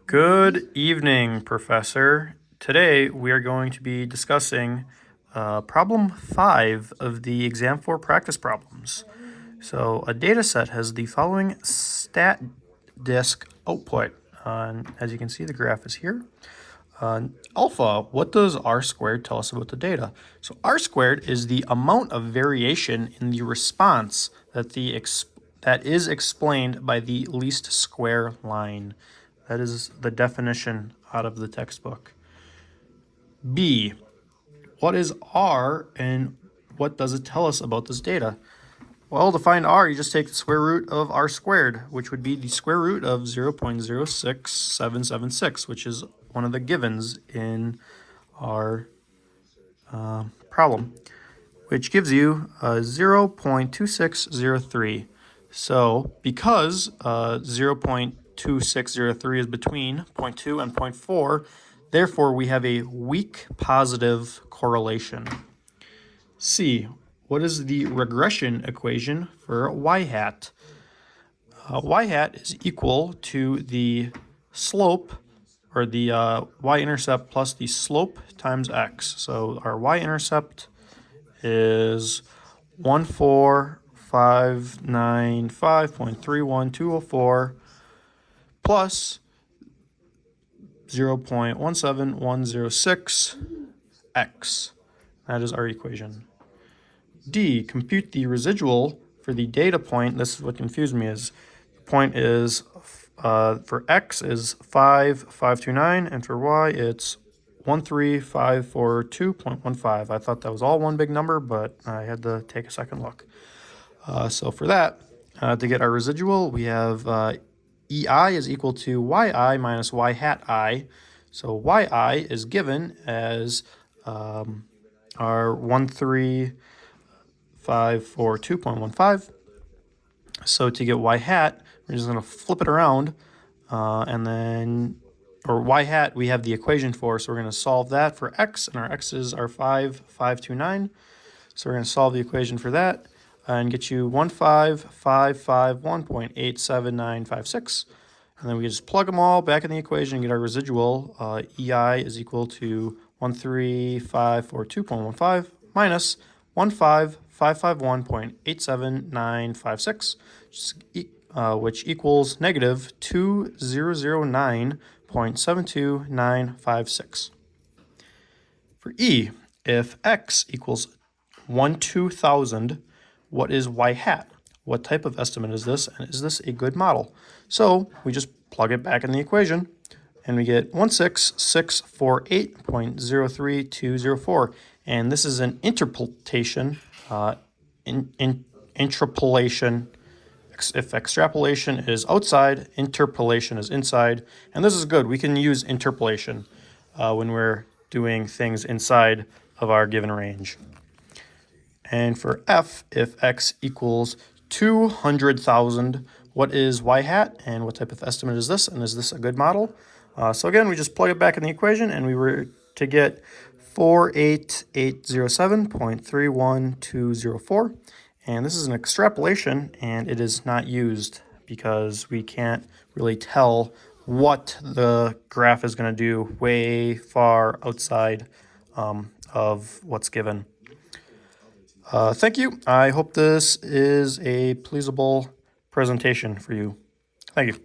Good evening, Professor. Today we are going to be discussing problem 5 of the exam 4 practice problems. So a data set has the following stat disk output. As you can see, the graph is here. Alpha, what does R squared tell us about the data? So R squared is the amount of variation in the response that is explained by the least square line. That is the definition out of the textbook. B, what is R and what does it tell us about this data? Well, to find R, you just take the square root of R squared, which would be the square root of 0.06776, which is one of the givens in our problem, which gives you 0.2603. So because 0.2603 is between 0.2 and 0.4, therefore we have a weak positive correlation. C, what is the regression equation for y hat? Y hat is equal to the slope, or the y-intercept plus the slope times x. So our y-intercept is 14595.31204 plus 0.17106x. That is our equation. D, compute the residual for the data point. This is what confused me, is the point is for x is 5529 and for y it's 13542.15. I thought that was all one big number, but I had to take a second look. So for that, to get our residual, we have EI is equal to YI minus Y hat I. So YI is given as our 13542.15. So to get Y hat, we're just going to flip it around, and then, or Y hat, we have the equation for, so we're going to solve that for x, and our x's are 5529. So we're going to solve the equation for that and get you 15551.87956. And then we just plug them all back in the equation and get our residual. EI is equal to 13542.15 minus 15551.87956, which equals negative 2009.72956. For E, if x equals 1/2000, what is y hat? What type of estimate is this, and is this a good model? So we just plug it back in the equation, and we get 16648.03204, and this is an interpolation. Interpolation. If extrapolation is outside, interpolation is inside, and this is good. We can use interpolation when we're doing things inside of our given range. And for F, if x equals 200,000, what is y hat, and what type of estimate is this, and is this a good model? So again, we just plug it back in the equation, and we were to get 48807.31204. And this is an extrapolation, and it is not used because we can't really tell what the graph is going to do way far outside of what's given. Thank you. I hope this is a pleasable presentation for you. Thank you.